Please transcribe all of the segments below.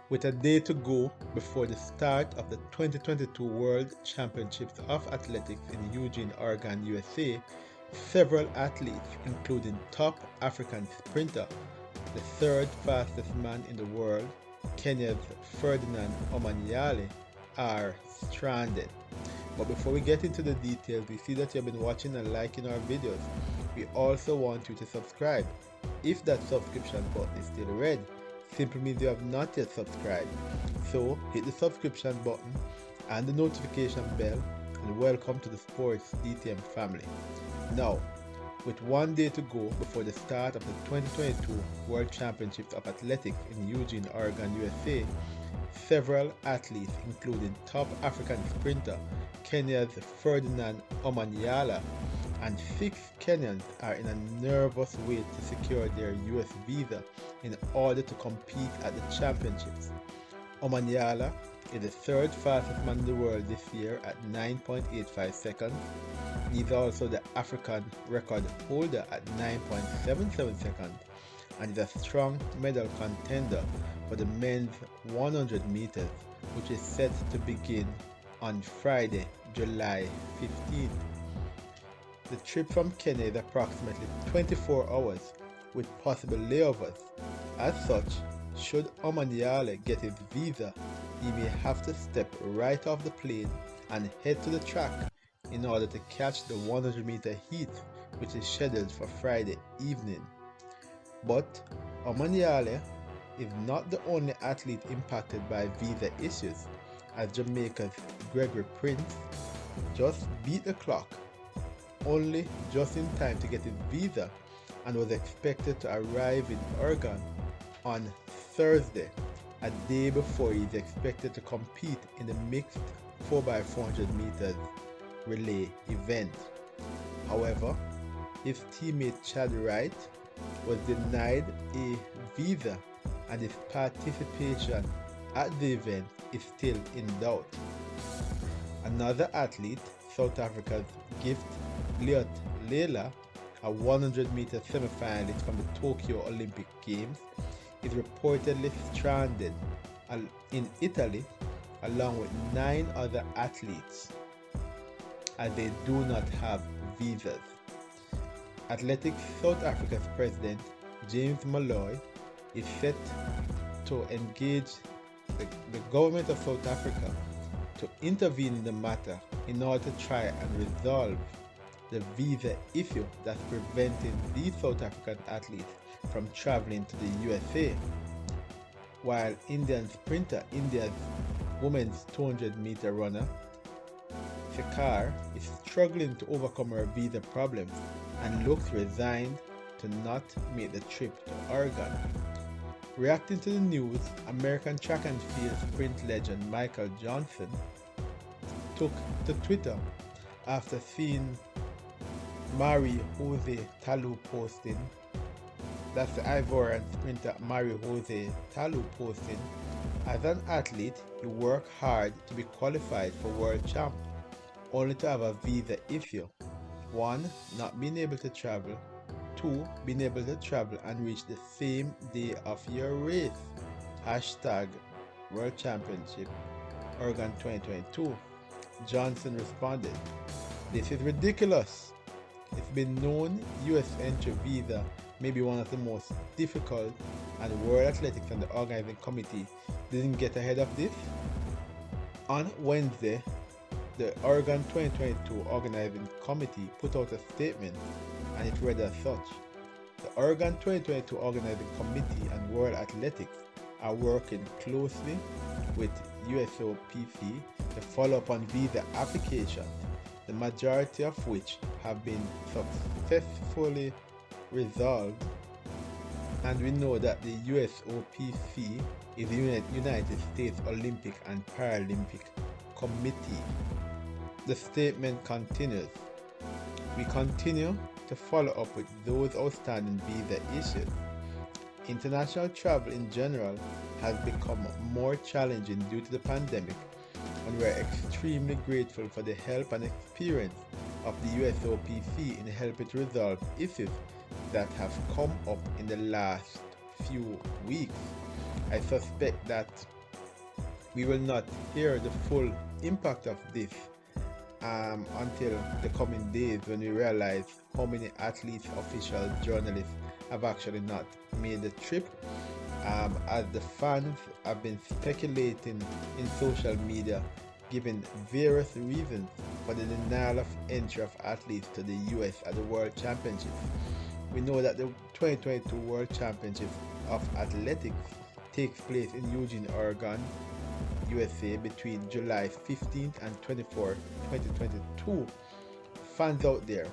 With a day to go before the start of the 2022 World Championships of Athletics in Eugene, Oregon, USA, several athletes, including top African sprinter, the third fastest man in the world, Kenya's Ferdinand Omanyala, are stranded. But before we get into the details, we see that you have been watching and liking our videos. We also want you to subscribe. If that subscription button is still red, simply means you have not yet subscribed. So hit the subscription button and the notification bell, and welcome to the Sports DTM family. Now, with one day to go before the start of the 2022 World Championships of Athletics in Eugene, Oregon, USA, several athletes, including top African sprinter Kenya's Ferdinand Omanyala, and 6 Kenyans are in a nervous wait to secure their US visa in order to compete at the championships. Omanyala is the third fastest man in the world this year at 9.85 seconds. He is also the African record holder at 9.77 seconds and is a strong medal contender for the men's 100 meters, which is set to begin on Friday, July 15th. The trip from Kenya is approximately 24 hours with possible layovers. As such, should Omanyala get his visa, he may have to step right off the plane and head to the track in order to catch the 100-meter heat, which is scheduled for Friday evening. But Omanyala is not the only athlete impacted by visa issues, as Jamaica's Gregory Prince just beat the clock only just in time to get his visa and was expected to arrive in Oregon on Thursday, a day before he is expected to compete in the mixed 4x400 meters relay event. However, his teammate Chad Wright was denied a visa and his participation at the event is still in doubt. Another athlete, South Africa's Gift Liot Lela, a 100-meter semifinalist from the Tokyo Olympic Games, is reportedly stranded in Italy along with 9 other athletes as they do not have visas. Athletics South Africa's president, James Molloy, is set to engage the government of South Africa to intervene in the matter in order to try and resolve the visa issue that's preventing these South African athletes from traveling to the USA. While Indian sprinter, India's women's 200-meter runner, Shekhar, is struggling to overcome her visa problems and looks resigned to not make the trip to Oregon. Reacting to the news, American track and field sprint legend Michael Johnson took to Twitter after seeing Mari Jose Talu posting, that's the Ivorian sprinter Mari Jose Talu posting, as an athlete, you work hard to be qualified for World Champ, only to have a visa issue. 1. Not being able to travel. 2. Being able to travel and reach the same day of your race. Hashtag World Championship Oregon 2022. Johnson responded, "This is ridiculous. It's been known US entry visa may be one of the most difficult, and World Athletics and the organizing committee didn't get ahead of this." On Wednesday, the Oregon 2022 organizing committee put out a statement, and it read as such: "The Oregon 2022 organizing committee and World Athletics are working closely with USOPC to follow up on visa applications, the majority of which have been successfully resolved, and we know that the USOPC is the United States Olympic and Paralympic Committee." The statement continues, "We continue to follow up with those outstanding visa issues. International travel in general has become more challenging due to the pandemic, and we are extremely grateful for the help and experience of the USOPC in helping to resolve issues that have come up in the last few weeks. I suspect that We will not hear the full impact of this until the coming days when we realize how many athletes, officials, journalists have actually not made the trip. As the fans have been speculating in social media, giving various reasons for the denial of entry of athletes to the US at the World Championships. We know that the 2022 World Championships of Athletics takes place in Eugene, Oregon, USA between July 15th and 24th, 2022. Fans out there,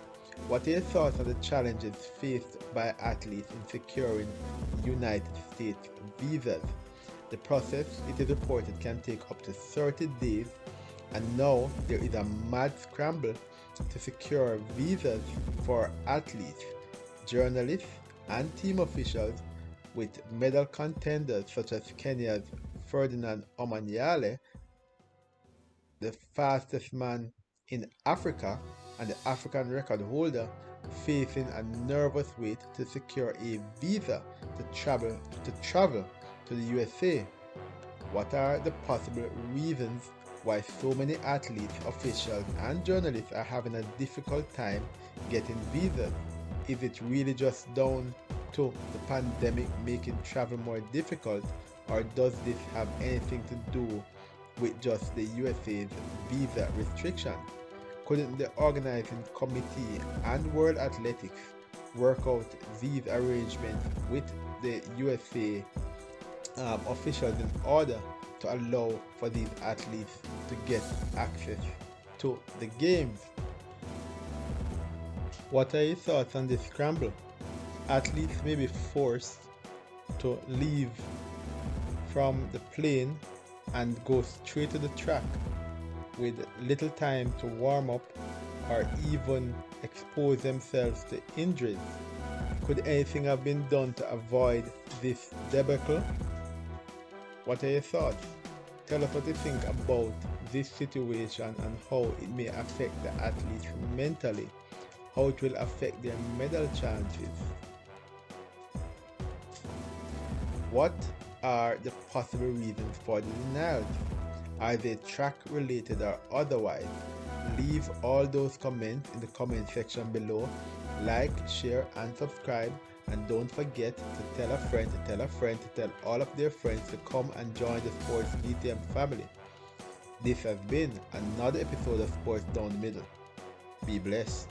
what are your thoughts on the challenges faced by athletes in securing United States visas? The process, it is reported, can take up to 30 days, and now there is a mad scramble to secure visas for athletes, journalists, and team officials, with medal contenders such as Kenya's Ferdinand Omanyala, the fastest man in Africa and the African record holder, facing a nervous wait to secure a visa to travel to the USA. What are the possible reasons why so many athletes, officials, and journalists are having a difficult time getting visas? Is it really just down to the pandemic making travel more difficult, or does this have anything to do with just the USA's visa restriction? Couldn't the organizing committee and World Athletics work out these arrangements with the USA officials in order to allow for these athletes to get access to the games? What are your thoughts on this scramble? Athletes may be forced to leave from the plane and go straight to the track with little time to warm up or even expose themselves to injuries. Could anything have been done to avoid this debacle? What are your thoughts? Tell us what you think about this situation and how it may affect the athletes mentally, how it will affect their medal chances. What are the possible reasons for the denials? Are they track related or otherwise? Leave all those comments in the comment section below. Like, share, and subscribe. And don't forget to tell a friend to tell a friend to tell all of their friends to come and join the Sports DTM family. This has been another episode of Sports Down the Middle. Be blessed.